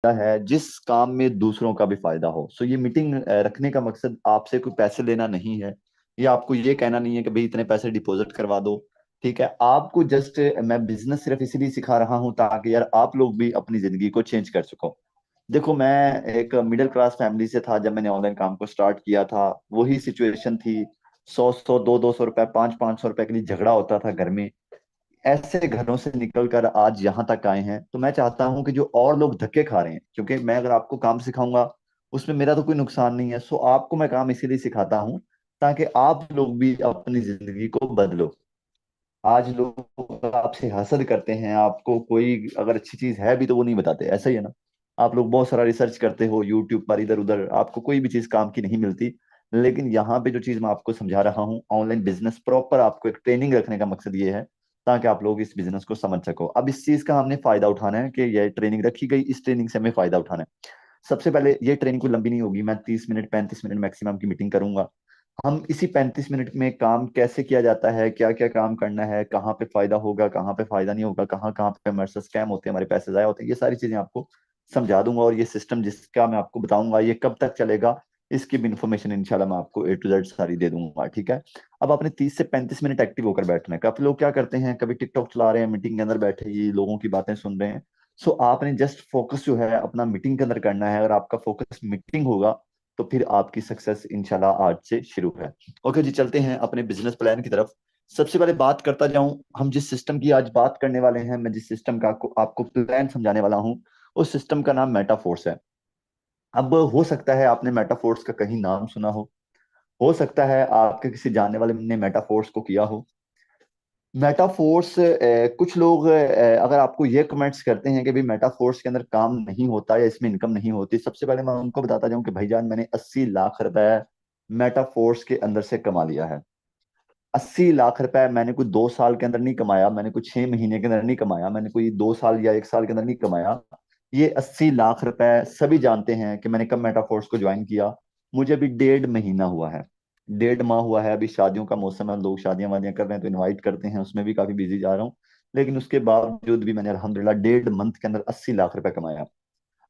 है जिस काम में दूसरों का भी फायदा हो। सो ये मीटिंग रखने का मकसद आपसे कोई पैसे लेना नहीं है, या आपको ये कहना नहीं है कि भाई इतने पैसे डिपॉजिट करवा दो। ठीक है, आपको जस्ट मैं बिजनेस सिर्फ इसीलिए सिखा रहा हूँ ताकि यार आप लोग भी अपनी जिंदगी को चेंज कर सको। देखो, मैं एक मिडिल क्लास फैमिली से था जब मैंने ऑनलाइन काम को स्टार्ट किया था। वही सिचुएशन थी। 100 100 200 200 रुपए 500 500 रुपए के लिए झगड़ा होता था घर में। ऐसे घरों से निकलकर आज यहाँ तक आए हैं। तो मैं चाहता हूँ कि जो और लोग धक्के खा रहे हैं, क्योंकि मैं अगर आपको काम सिखाऊंगा उसमें मेरा तो कोई नुकसान नहीं है। सो आपको मैं काम इसीलिए सिखाता हूँ ताकि आप लोग भी अपनी जिंदगी को बदलो। आज लोग आपसे हसद करते हैं, आपको कोई अगर अच्छी चीज है भी तो वो नहीं बताते, ऐसा ही है ना। आप लोग बहुत सारा रिसर्च करते हो यूट्यूब पर इधर उधर, आपको कोई भी चीज काम की नहीं मिलती। लेकिन यहाँ पे जो चीज मैं आपको समझा रहा हूँ ऑनलाइन बिजनेस प्रॉपर, आपको एक ट्रेनिंग रखने का मकसद ये है ताकि आप लोग इस बिजनेस को समझ सको। अब इस चीज का हमने फायदा उठाना है कि ये ट्रेनिंग रखी गई, इस ट्रेनिंग से हमें फायदा उठाना है। सबसे पहले ये ट्रेनिंग कोई लंबी नहीं होगी, मैं 30 मिनट 35 मिनट मैक्सिमम की मीटिंग करूंगा। हम इसी 35 मिनट में काम कैसे किया जाता है, क्या क्या काम करना है, कहाँ पे फायदा होगा कहाँ पे फायदा नहीं होगा, कहाँ कहाँ पे हमारे साथ स्कैम होते हैं, हमारे पैसे जाया होते हैं, ये सारी चीजें आपको समझा दूंगा। और ये सिस्टम जिसका मैं आपको बताऊंगा ये कब तक चलेगा, इसकी भी इन्फॉर्मेशन इंशाल्लाह मैं आपको A to Z सारी दे दूंगा। ठीक है। अब आपने 30 से 35 मिनट एक्टिव होकर बैठना है। काफी लोग क्या करते हैं, कभी टिकटॉक चला रहे हैं, मीटिंग के अंदर बैठे ही लोगों की बातें सुन रहे हैं। सो आपने जस्ट फोकस जो है अपना मीटिंग के अंदर करना है। अगर आपका फोकस मीटिंग होगा तो फिर आपकी सक्सेस इंशाल्लाह आज से शुरू है। ओके जी, चलते हैं अपने बिजनेस प्लान की तरफ। सबसे पहले बात करता जाऊं, हम जिस सिस्टम की आज बात करने वाले हैं, मैं जिस सिस्टम का आपको प्लान समझाने वाला हूं, उस सिस्टम का नाम मेटाफोर्स है। अब हो सकता है आपने मेटाफोर्स का कहीं नाम सुना हो सकता है आपके किसी जानने वाले ने मेटाफोर्स को किया हो। मेटाफोर्स कुछ लोग अगर आपको ये कमेंट्स करते हैं कि भाई मेटाफोर्स के अंदर काम नहीं होता या इसमें इनकम नहीं होती, सबसे पहले मैं उनको बताता जाऊं कि भाईजान मैंने 80 लाख रुपए मेटाफोर्स के अंदर से कमा लिया है। 80 लाख रुपए मैंने कोई 2 साल के अंदर नहीं कमाया, मैंने कोई 6 महीने के अंदर नहीं कमाया, मैंने कोई 2 साल या 1 साल के अंदर नहीं कमाया। ये 80 लाख रुपए सभी जानते हैं कि मैंने कब मेटाफोर्स को ज्वाइन किया। मुझे अभी 1.5 महीना हुआ है, 1.5 माह हुआ है। अभी शादियों का मौसम है, लोग शादियां वादियां कर रहे हैं तो इनवाइट करते हैं, उसमें भी काफी बिजी जा रहा हूँ। लेकिन उसके बावजूद भी मैंने अल्हम्दुलिल्लाह 1.5 मंथ के अंदर 80 लाख रुपए कमाया।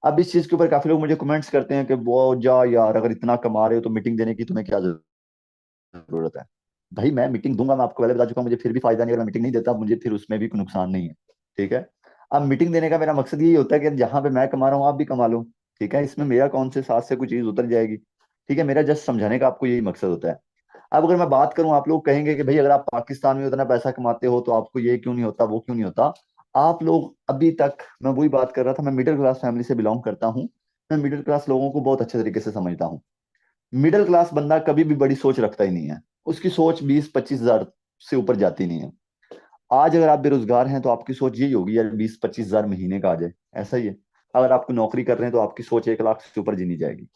अब इस चीज के ऊपर काफी लोग मुझे कमेंट्स करते हैं कि वो जा यार, अगर इतना कमा रहे हो तो मीटिंग देने की तुम्हें क्या जरूरत है। भाई मैं मीटिंग दूंगा, मैं आपको पहले बता चुका हूं, मुझे फिर भी फायदा नहीं, अगर मैं मीटिंग नहीं देता मुझे फिर उसमें भी कोई नुकसान नहीं है। ठीक है। अब मीटिंग देने का मेरा मकसद यही होता है कि जहां पे मैं कमा रहा हूँ आप भी कमा लो। ठीक है, इसमें मेरा कौन से साथ से कोई चीज उतर जाएगी। ठीक है, मेरा जस्ट समझाने का आपको यही मकसद होता है। अब अगर मैं बात करूं, आप लोग कहेंगे कि भाई अगर आप पाकिस्तान में उतना पैसा कमाते हो तो आपको ये क्यों नहीं होता, वो क्यों नहीं होता। आप लोग अभी तक, मैं वही बात कर रहा था, मैं मिडिल क्लास फैमिली से बिलोंग करता हूँ। मैं मिडिल क्लास लोगों को बहुत अच्छे तरीके से समझता हूँ। मिडिल क्लास बंदा कभी भी बड़ी सोच रखता ही नहीं है। उसकी सोच 20 25 हजार से ऊपर जाती नहीं है। आज अगर आप बेरोजगार हैं तो आपकी सोच यही होगी यार 20 25 हजार महीने का आ जाए, ऐसा ही है। अगर आपको नौकरी कर रहे हैं तो आपकी सोच 1 लाख से ऊपर जीनी जाएगी।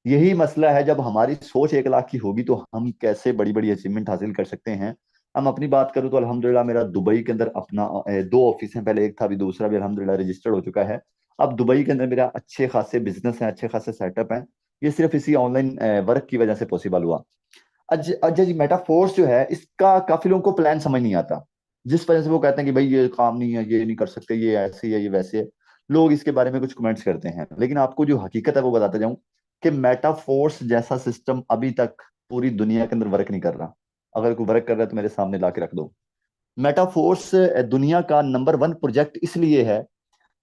यही मसला है, जब हमारी सोच 1 लाख की होगी तो हम कैसे बड़ी बड़ी अचीवमेंट हासिल कर सकते हैं। हम अपनी बात करूं तो अल्हम्दुलिल्लाह मेरा दुबई के अंदर अपना 2 ऑफिस हैं, पहले एक था, अभी दूसरा भी अल्हम्दुलिल्लाह रजिस्टर्ड हो चुका है। अब दुबई के अंदर मेरा अच्छे खासे बिजनेस है, अच्छे खासे सेटअप है। ये सिर्फ इसी ऑनलाइन वर्क की वजह से पॉसिबल हुआ। अजय जी, मेटाफोर्स जो है इसका काफी लोगों को प्लान समझ नहीं आता, जिस वजह से वो कहते हैं कि भाई ये काम नहीं है, ये नहीं कर सकते, ये ऐसे है, ये वैसे है। लोग इसके बारे में कुछ कमेंट्स करते हैं, लेकिन आपको जो हकीकत है वो बताता जाऊं कि मेटाफोर्स जैसा सिस्टम अभी तक पूरी दुनिया के अंदर वर्क नहीं कर रहा। अगर कोई वर्क कर रहा है तो मेरे सामने ला के रख दो। मेटाफोर्स दुनिया का नंबर 1 प्रोजेक्ट इसलिए है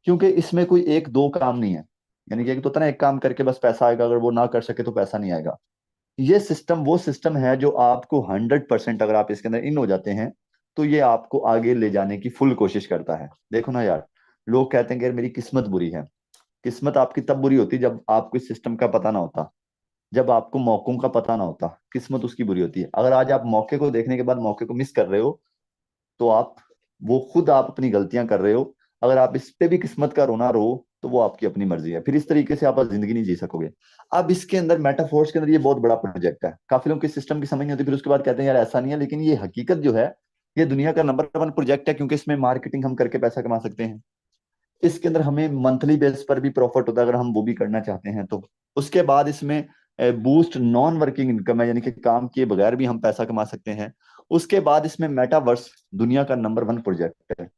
क्योंकि इसमें कोई एक दो काम नहीं है। यानी कि एक तो होता है ना, एक काम करके बस पैसा आएगा, अगर वो ना कर सके तो पैसा नहीं आएगा। ये सिस्टम वो सिस्टम है जो आपको 100%, अगर आप इसके अंदर इन हो जाते हैं तो ये आपको आगे ले जाने की फुल कोशिश करता है। देखो ना यार, लोग कहते हैं कि यार मेरी किस्मत बुरी है। किस्मत आपकी तब बुरी होती जब आपको इस सिस्टम का पता ना होता, जब आपको मौकों का पता ना होता, किस्मत उसकी बुरी होती है। अगर आज आप मौके को देखने के बाद मौके को मिस कर रहे हो तो आप, वो खुद आप अपनी गलतियां कर रहे हो। अगर आप इस पे भी किस्मत का रोना रो तो वो आपकी अपनी मर्जी है, फिर इस तरीके से आप जिंदगी नहीं जी सकोगे। अब इसके अंदर मेटाफोर्स के अंदर ये बहुत बड़ा प्रोजेक्ट है, काफी लोग इस सिस्टम की समझ नहीं होती, फिर उसके बाद कहते हैं यार ऐसा नहीं है। लेकिन ये हकीकत जो है, ये दुनिया का नंबर 1 प्रोजेक्ट है, क्योंकि इसमें मार्केटिंग हम करके पैसा कमा सकते हैं। इसके अंदर हमें मंथली बेस पर भी प्रॉफिट होता है अगर हम वो भी करना चाहते हैं तो। उसके बाद इसमें बूस्ट नॉन वर्किंग इनकम है, यानी कि काम किए बगैर भी हम पैसा कमा सकते हैं। उसके बाद इसमें मेटावर्स दुनिया का नंबर 1 प्रोजेक्ट है।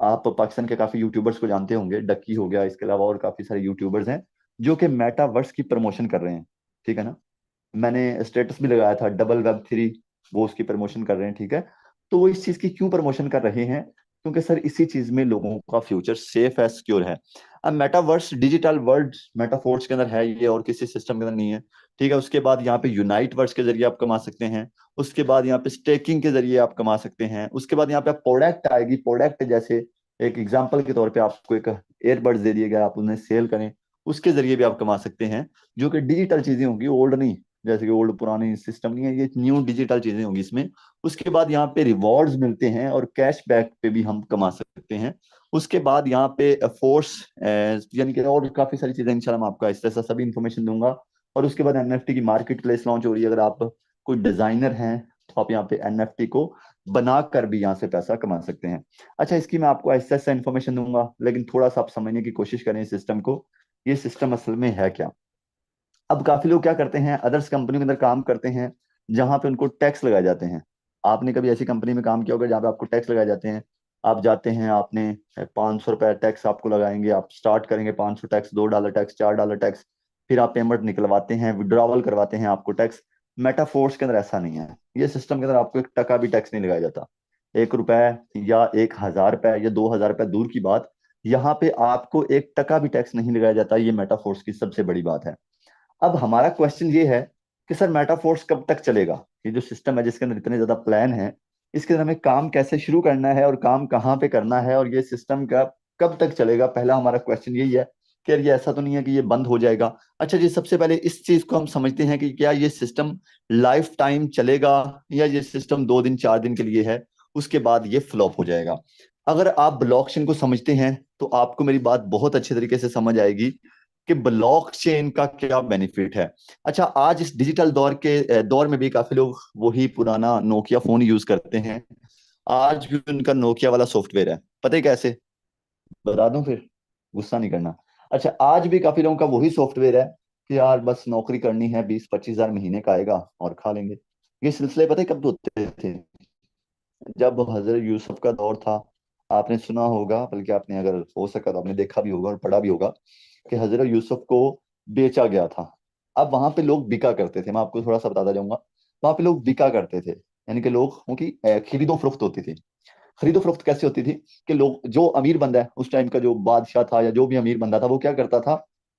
आप पाकिस्तान के काफी यूट्यूबर्स को जानते होंगे, डक्की हो गया, इसके अलावा और काफी सारे यूट्यूबर्स हैं जो कि मेटावर्स की प्रमोशन कर रहे हैं, ठीक है ना। मैंने स्टेटस भी लगाया था, डबल वेब थ्री, वो उसकी प्रमोशन कर रहे हैं, ठीक है। तो वो इस चीज की क्यों प्रमोशन कर रहे हैं? क्योंकि सर इसी चीज में लोगों का फ्यूचर सेफ है, सिक्योर है। अब मेटावर्स डिजिटल वर्ल्ड मेटाफोर्स के अंदर है ये, और किसी सिस्टम के अंदर नहीं है, ठीक है। उसके बाद यहाँ पे यूनाइट वर्स के जरिए आप कमा सकते हैं। उसके बाद यहाँ पे स्टेकिंग के जरिए आप कमा सकते हैं। उसके बाद यहाँ पे प्रोडक्ट आएगी, प्रोडक्ट जैसे एक एग्जांपल के तौर पे आपको एक एयरबड्स दे दिए गए, आप उन्हें सेल करें, उसके जरिए भी आप कमा सकते हैं, जो कि डिजिटल चीजें होंगी, ओल्ड नहीं, जैसे कि ओल्ड पुरानी सिस्टम नहीं है, ये न्यू डिजिटल चीजें होंगी इसमें। उसके बाद यहाँ पे रिवॉर्ड्स मिलते हैं और कैशबैक पे भी हम कमा सकते हैं। उसके बाद यहाँ पे फोर्स, यानी कि और काफी सारी चीजें इंशाल्लाह मैं आपको ऐसा ऐसा सभी इंफॉर्मेशन दूंगा। और उसके बाद एनएफटी की मार्केट प्लेस लॉन्च हो रही है, अगर आप कोई डिजाइनर हैं तो आप यहाँ पे एनएफटी को बनाकर भी यहाँ से पैसा कमा सकते हैं। अच्छा, इसकी मैं आपको ऐसा ऐसा इन्फॉर्मेशन दूंगा, लेकिन थोड़ा सा आप समझने की कोशिश करें इस सिस्टम को। ये सिस्टम असल में है क्या? अब काफी लोग क्या करते हैं, अदर्स कंपनी के अंदर काम करते हैं जहां पे उनको टैक्स लगाए जाते हैं। आपने कभी ऐसी कंपनी में काम किया होगा जहाँ पे आपको टैक्स लगाए जाते हैं? आप जाते हैं, आपने 500 रुपये टैक्स आपको लगाएंगे, आप स्टार्ट करेंगे 500 टैक्स, $2 टैक्स, $4 टैक्स, फिर आप पेमेंट निकलवाते हैं, विड्रॉवल करवाते हैं, आपको टैक्स। मेटाफोर्स के अंदर ऐसा नहीं है, ये सिस्टम के अंदर आपको 1 टका भी टैक्स नहीं लगाया जाता। 1 रुपए या 1,000 रुपए या 2,000 रुपए दूर की बात, यहाँ पे आपको 1 टका भी टैक्स नहीं लगाया जाता। ये मेटाफोर्स की सबसे बड़ी बात है। अब हमारा क्वेश्चन ये है कि सर मेटाफोर्स कब तक चलेगा? ये जो सिस्टम है जिसके अंदर इतने ज्यादा प्लान है, इसके अंदर हमें काम कैसे शुरू करना है और काम कहाँ पे करना है, और ये सिस्टम का कब तक चलेगा? पहला हमारा क्वेश्चन यही है कि यार ये ऐसा तो नहीं है कि ये बंद हो जाएगा। अच्छा जी, सबसे पहले इस चीज को हम समझते हैं कि क्या ये सिस्टम लाइफ टाइम चलेगा, या ये सिस्टम 2 दिन 4 दिन के लिए है, उसके बाद ये फ्लॉप हो जाएगा। अगर आप ब्लॉकचेन को समझते हैं तो आपको मेरी बात बहुत अच्छे तरीके से समझ आएगी कि ब्लॉकचेन का क्या बेनिफिट है। अच्छा, आज इस डिजिटल दौर में भी काफी लोग वही पुराना नोकिया फोन यूज करते हैं। आज भी उनका नोकिया वाला सॉफ्टवेयर है, पता है कैसे? बता दूं फिर, गुस्सा नहीं करना। अच्छा, आज भी काफी लोगों का वही सॉफ्टवेयर है कि यार बस नौकरी करनी है, 20-25 हजार महीने का आएगा और खा लेंगे। ये सिलसिले पता है कब होते थे? जब हजरत यूसुफ का दौर था। आपने सुना होगा, बल्कि आपने अगर हो सका तो आपने देखा भी होगा और पढ़ा भी होगा कि हजरत यूसुफ को बेचा गया था। अब वहां पे लोग बिका करते थे, मैं आपको थोड़ा सा बताता जाऊंगा। वहां पे लोग बिका करते थे, यानी कि लोगों की खरीदो फरोख्त होती थी। खरीदो फरोख्त कैसे होती थी? कि लोग, जो अमीर बंदा है उस टाइम का, जो बादशाह था या जो भी अमीर बंदा था, वो क्या करता था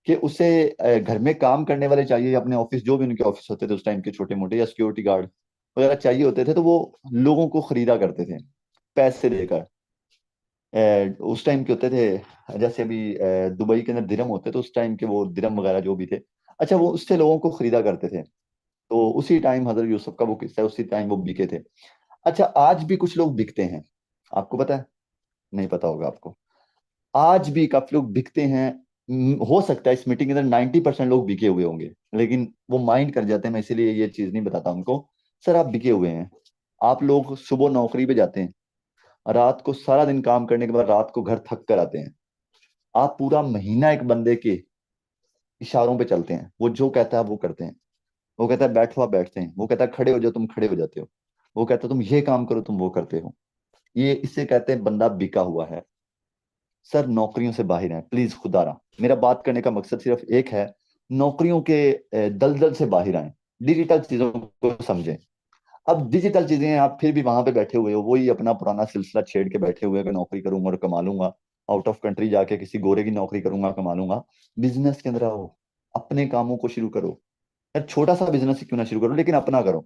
कि उसे घर में काम करने वाले चाहिए, अपने ऑफिस जो भी उनके ऑफिस होते थे उस टाइम के, छोटे मोटे या सिक्योरिटी गार्ड वगैरह चाहिए होते थे, तो वो लोगों को खरीदा करते थे पैसे देकर। उस टाइम के होते थे, जैसे अभी दुबई के अंदर दिरहम होते थे, उस टाइम के वो दिरहम वगैरह जो भी थे। अच्छा, वो उससे लोगों को खरीदा करते थे। तो उसी टाइम हजरत यूसुफ का वो किस्सा है, उसी टाइम वो बिके थे। अच्छा, आज भी कुछ लोग बिकते हैं, आपको पता है? नहीं पता होगा आपको। आज भी काफी लोग बिकते हैं। हो सकता है इस मीटिंग के अंदर 90% लोग बिके हुए होंगे, लेकिन वो माइंड कर जाते हैं, मैं इसीलिए ये चीज नहीं बताता उनको। सर आप बिके हुए हैं। आप लोग सुबह नौकरी पे जाते हैं, रात को सारा दिन काम करने के बाद रात को घर थक कर आते हैं। आप पूरा महीना एक बंदे के इशारों पे चलते हैं, वो जो कहता है वो करते हैं। वो कहता है बैठो आप बैठते हैं, वो कहता है खड़े हो जाओ तुम खड़े हो जाते हो, वो कहता है तुम ये काम करो तुम वो करते हो। ये इसे कहते हैं बंदा बिका हुआ है। सर नौकरियों से बाहर है प्लीज, खुदारा मेरा बात करने का मकसद सिर्फ एक है, नौकरियों के दलदल से बाहर आए, डिजिटल चीजों को समझें। अब डिजिटल चीजें हैं, आप फिर भी वहां पे बैठे हुए हो, वही अपना पुराना सिलसिला छेड़ के बैठे हुए हो कि नौकरी करूंगा और कमा लूंगा, आउट ऑफ कंट्री जाके किसी गोरे की नौकरी करूंगा कमा लूंगा। बिजनेस के अंदर आओ, अपने कामों को शुरू करो। यार छोटा सा बिजनेस ही क्यों ना शुरू करो, लेकिन अपना करो।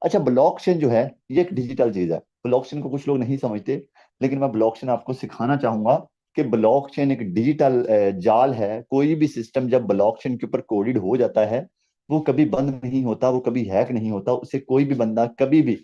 अच्छा, ब्लॉकचेन जो है ये एक डिजिटल चीज है। ब्लॉकचेन को कुछ लोग नहीं समझते, लेकिन मैं ब्लॉकचेन आपको सिखाना चाहूंगा कि ब्लॉकचेन एक डिजिटल जाल है। कोई भी सिस्टम जब ब्लॉकचेन के ऊपर कोडेड हो जाता है, वो कभी बंद नहीं होता, वो कभी हैक नहीं होता, उसे कोई भी बंदा कभी भी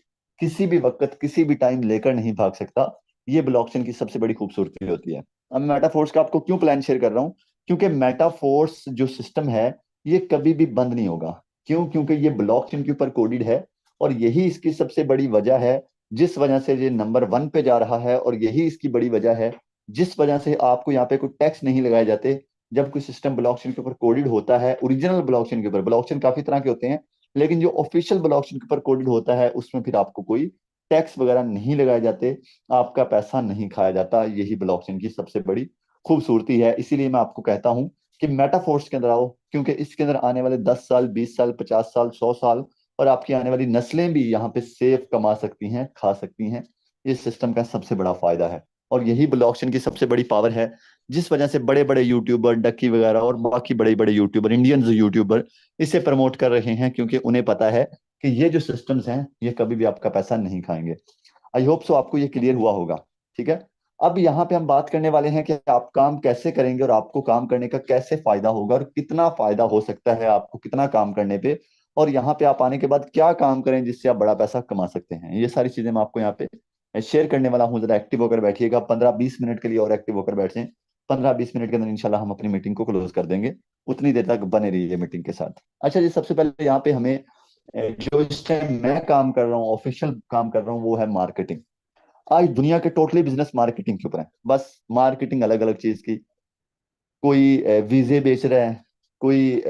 किसी भी वक्त किसी भी टाइम लेकर नहीं भाग सकता। ये ब्लॉकचेन की सबसे बड़ी खूबसूरती होती है। अब मेटाफोर्स का आपको क्यों प्लान शेयर कर रहा हूँ? क्योंकि मेटाफोर्स जो सिस्टम है ये कभी भी बंद नहीं होगा। क्यों? क्योंकि ये ब्लॉकचेन के ऊपर कोडेड है, और यही इसकी सबसे बड़ी वजह है जिस वजह से ये नंबर 1 पे जा रहा है, और यही इसकी बड़ी वजह है जिस वजह से आपको यहाँ पे कोई टैक्स नहीं लगाए जाते। जब कोई सिस्टम ब्लॉकचेन के ऊपर कोडेड होता है, ओरिजिनल ब्लॉकचेन के ऊपर, ब्लॉकचेन काफी तरह के होते हैं, लेकिन जो ऑफिशियल ब्लॉकचेन के ऊपर कोडेड होता है उसमें फिर आपको कोई टैक्स वगैरह नहीं लगाए जाते, आपका पैसा नहीं खाया जाता। यही ब्लॉकचेन की सबसे बड़ी खूबसूरती है। इसीलिए मैं आपको कहता हूँ कि मेटाफोर्स के अंदर आओ, क्योंकि इसके अंदर आने वाले 10 साल, 20 साल, 50 साल, 100 साल और आपकी आने वाली नस्लें भी यहाँ पे सेफ कमा सकती हैं, खा सकती हैं। इस सिस्टम का सबसे बड़ा फायदा है और यही ब्लॉकचेन की सबसे बड़ी पावर है, जिस वजह से बड़े बड़े यूट्यूबर, डक्की वगैरह और बाकी बड़े बड़े यूट्यूबर, इंडियन यूट्यूबर इसे प्रमोट कर रहे हैं, क्योंकि उन्हें पता है कि ये जो सिस्टम्स हैं ये कभी भी आपका पैसा नहीं खाएंगे। आई होप सो आपको ये क्लियर हुआ होगा। ठीक है। अब यहाँ पे हम बात करने वाले हैं कि आप काम कैसे करेंगे और आपको काम करने का कैसे फायदा होगा और कितना फायदा हो सकता है आपको कितना काम करने पे, और यहाँ पे आप आने के बाद क्या काम करें जिससे आप बड़ा पैसा कमा सकते हैं। ये सारी चीजें मैं आपको यहाँ पे शेयर करने वाला हूँ। जरा एक्टिव होकर बैठिएगा, 15-20 मिनट के लिए और एक्टिव होकर बैठे। 15-20 मिनट के अंदर इंशाल्लाह हम अपनी मीटिंग को क्लोज कर देंगे। उतनी देर तक बने रहिए मीटिंग के साथ। अच्छा जी, सबसे पहले यहाँ पे हमें जो इस टाइम मैं काम कर रहा हूँ, ऑफिशियल काम कर रहा हूँ, वो है मार्केटिंग। आज दुनिया के टोटली बिजनेस मार्केटिंग के ऊपर है, बस मार्केटिंग अलग अलग चीज की। कोई वीजे बेच रहा है, कोई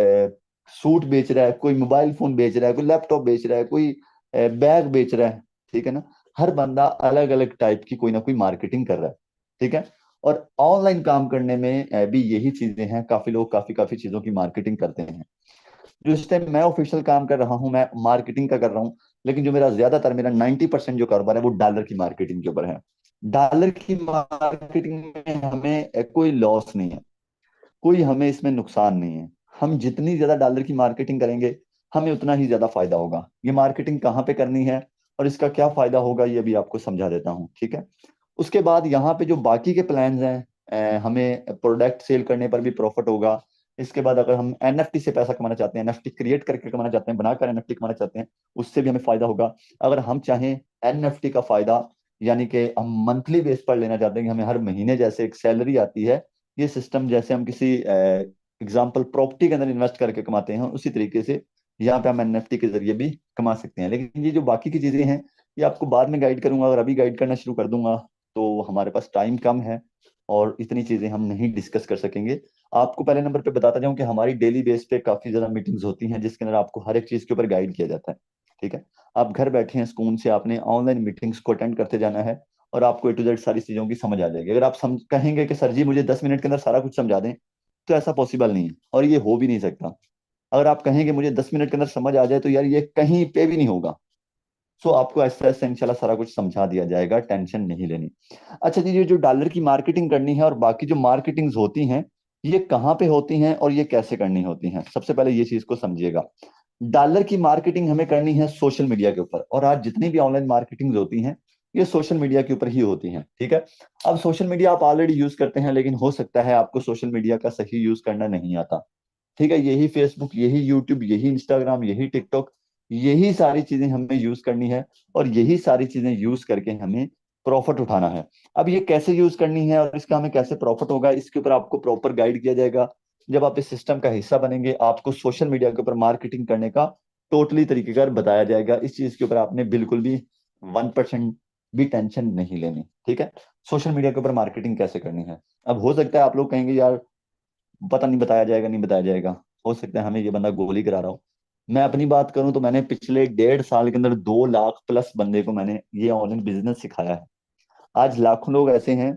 सूट बेच रहा है, कोई मोबाइल फोन बेच रहा है, कोई लैपटॉप बेच रहा है, कोई बैग बेच रहा है। ठीक है ना। हर बंदा अलग अलग टाइप की कोई ना कोई मार्केटिंग कर रहा है। ठीक है। और ऑनलाइन काम करने में भी यही चीजें हैं, काफी लोग काफी काफी चीजों की मार्केटिंग करते हैं। जो इस टाइम मैं ऑफिशियल काम कर रहा हूँ, मैं मार्केटिंग का कर रहा हूँ, लेकिन जो मेरा 90% जो कारोबार है वो डॉलर की मार्केटिंग के ऊपर है। डॉलर की मार्केटिंग में हमें कोई लॉस नहीं है, कोई हमें इसमें नुकसान नहीं है। हम जितनी ज्यादा डॉलर की मार्केटिंग करेंगे हमें उतना ही ज्यादा फायदा होगा। ये मार्केटिंग कहाँ पे करनी है और इसका क्या फायदा होगा ये भी आपको समझा देता हूँ। ठीक है। उसके बाद यहाँ पे जो बाकी के प्लान्स हैं, हमें प्रोडक्ट सेल करने पर भी प्रॉफिट होगा। इसके बाद अगर हम एनएफटी से पैसा कमाना चाहते हैं, एनएफटी क्रिएट करके कमाना चाहते हैं, बनाकर एनएफटी कमाना चाहते हैं, उससे भी हमें फायदा होगा। अगर हम चाहें एनएफटी का फायदा, यानी कि हम मंथली बेस पर लेना चाहते हैं कि हमें हर महीने जैसे एक सैलरी आती है, ये सिस्टम जैसे हम किसी एग्जाम्पल प्रॉपर्टी के अंदर इन्वेस्ट करके कमाते हैं, उसी तरीके से यहाँ पे हम एनएफटी के जरिए भी कमा सकते हैं। लेकिन ये जो बाकी की चीजें हैं ये आपको बाद में गाइड करूंगा। अगर अभी गाइड करना शुरू कर दूंगा तो हमारे पास टाइम कम है और इतनी चीजें हम नहीं डिस्कस कर सकेंगे। आपको पहले नंबर पे बताता जाऊं कि हमारी डेली बेस पे काफी ज्यादा मीटिंग्स होती हैं, जिसके अंदर आपको हर एक चीज के ऊपर गाइड किया जाता है। ठीक है। आप घर बैठे हैं सुकून से, आपने ऑनलाइन मीटिंग्स को अटेंड करते जाना है और आपको A to Z सारी चीजों की समझ आ जाएगी। अगर आप कहेंगे कि सर जी मुझे 10 मिनट के अंदर सारा कुछ समझा दें, तो ऐसा पॉसिबल नहीं है और ये हो भी नहीं सकता। अगर आप कहेंगे मुझे 10 मिनट के अंदर समझ आ जाए, तो यार ये कहीं पे भी नहीं होगा। सो आपको ऐसा ऐसा इंशाल्लाह सारा कुछ समझा दिया जाएगा, टेंशन नहीं लेनी। अच्छा जी, ये जो डॉलर की मार्केटिंग करनी है और बाकी जो मार्केटिंग्स होती हैं, ये कहाँ पे होती हैं और ये कैसे करनी होती हैं, सबसे पहले ये चीज को समझिएगा। डॉलर की मार्केटिंग हमें करनी है सोशल मीडिया के ऊपर, और आज जितनी भी ऑनलाइन मार्केटिंग होती हैं ये सोशल मीडिया के ऊपर ही होती हैं। ठीक है। अब सोशल मीडिया आप ऑलरेडी यूज करते हैं, लेकिन हो सकता है आपको सोशल मीडिया का सही यूज करना नहीं आता। ठीक है। यही फेसबुक, यही यूट्यूब, यही इंस्टाग्राम, यही टिकटॉक, यही सारी चीजें हमें यूज करनी है और यही सारी चीजें यूज करके हमें प्रॉफिट उठाना है। अब ये कैसे यूज करनी है और इसका हमें कैसे प्रॉफिट होगा, इसके ऊपर आपको प्रॉपर गाइड किया जाएगा। जब आप इस सिस्टम का हिस्सा बनेंगे आपको सोशल मीडिया के ऊपर मार्केटिंग करने का टोटली तरीकेकार बताया जाएगा। इस चीज के ऊपर आपने बिल्कुल भी 1% भी टेंशन नहीं लेनी। ठीक है। सोशल मीडिया के ऊपर मार्केटिंग कैसे करनी है। अब हो सकता है आप लोग कहेंगे यार पता नहीं बताया जाएगा, नहीं बताया जाएगा, हो सकता है हमें ये बंदा गोली करा रहा हो। मैं अपनी बात करूं तो मैंने पिछले 1.5 साल के अंदर 2 लाख प्लस बंदे को मैंने ये ऑनलाइन बिजनेस सिखाया है। आज लाखों लोग ऐसे हैं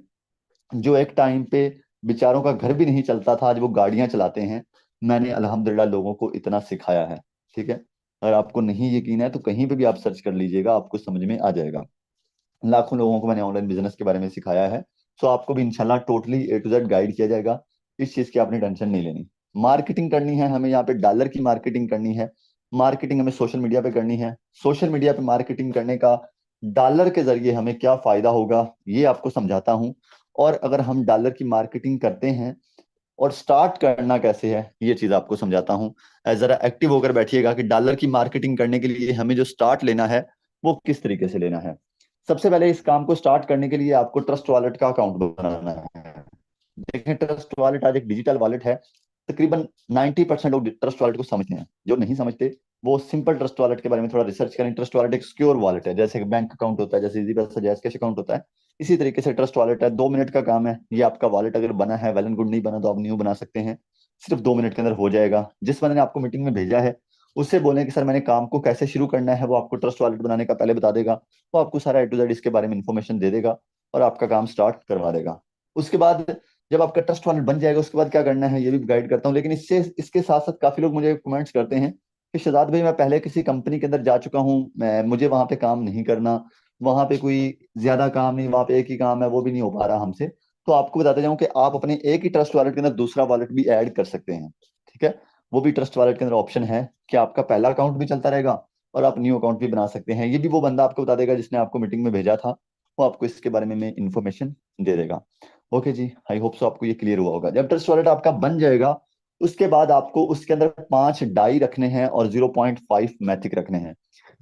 जो एक टाइम पे बेचारों का घर भी नहीं चलता था, आज वो गाड़ियां चलाते हैं। मैंने अल्हम्दुलिल्लाह लोगों को इतना सिखाया है। ठीक है। अगर आपको नहीं यकीन है तो कहीं पे भी आप सर्च कर लीजिएगा, आपको समझ में आ जाएगा। लाखों लोगों को मैंने ऑनलाइन बिजनेस के बारे में सिखाया है। सो आपको भी इंशाल्लाह totally A to Z guide किया जाएगा। इस चीज की आपने टेंशन नहीं लेनी। मार्केटिंग करनी है हमें, यहाँ पे डॉलर की मार्केटिंग करनी है। मार्केटिंग हमें सोशल मीडिया पे करनी है। सोशल मीडिया पे मार्केटिंग करने का डॉलर के जरिए हमें क्या फायदा होगा ये आपको समझाता हूँ। और अगर हम डॉलर की मार्केटिंग करते हैं और स्टार्ट करना कैसे है ये चीज आपको समझाता हूँ। जरा एक्टिव होकर बैठिएगा कि डॉलर की मार्केटिंग करने के लिए हमें जो स्टार्ट लेना है वो किस तरीके से लेना है। सबसे पहले इस काम को स्टार्ट करने के लिए आपको ट्रस्ट वॉलेट का अकाउंट बनाना है। देखें, ट्रस्ट वॉलेट आज एक डिजिटल वॉलेट है। तकरीबन 90% लोग ट्रस्ट वॉलेट को समझते हैं, जो नहीं समझते वो सिंपल ट्रस्ट वॉलेट के बारे में थोड़ा रिसर्च करें। ट्रस्ट वॉलेट एक सिक्योर वॉलेट है, जैसे बैंक अकाउंट होता है, जैसे इजी पैसा, जैस कैश अकाउंट होता है, इसी तरीके से ट्रस्ट वॉलेट है। 2 मिनट का काम है। ये आपका वॉलेट अगर बना है वेल एंड गुड, नहीं बना तो आप न्यू बना सकते हैं। सिर्फ 2 मिनट के अंदर हो जाएगा। जिस बंदे ने आपको मीटिंग में भेजा है उससे बोलें कि सर मैंने काम को कैसे शुरू करना है, वो आपको ट्रस्ट वॉलेट बनाने का पहले बता देगा। वो आपको सारा A to Z इसके बारे में इंफॉर्मेशन दे देगा और आपका काम स्टार्ट करवा देगा। उसके बाद जब आपका ट्रस्ट वॉलेट बन जाएगा, उसके बाद क्या करना है ये भी गाइड करता हूँ। लेकिन इससे इसके साथ साथ काफी लोग मुझे कमेंट्स करते हैं कि शहजाद भाई मैं पहले किसी कंपनी के अंदर जा चुका हूँ, मैं मुझे वहां पे काम नहीं करना, वहां पे कोई ज्यादा काम नहीं, वहां पे एक ही काम है, वो भी नहीं हो पा रहा हमसे। तो आपको बताते जाऊं कि आप अपने एक ही ट्रस्ट वॉलेट के अंदर दूसरा वॉलेट भी ऐड कर सकते हैं। ठीक है, वो भी ट्रस्ट वॉलेट के अंदर ऑप्शन है कि आपका पहला अकाउंट भी चलता रहेगा और आप न्यू अकाउंट भी बना सकते हैं। ये भी वो बंदा आपको बता देगा जिसने आपको मीटिंग में भेजा था, वो आपको इसके बारे में इंफॉर्मेशन दे देगा। Okay ji, I hope so आपको ये क्लियर हुआ होगा। जब ट्रस्ट वॉलेट आपका बन जाएगा, उसके बाद आपको उसके अंदर 5 डाई रखने हैं और 0.5 मैथिक रखने हैं।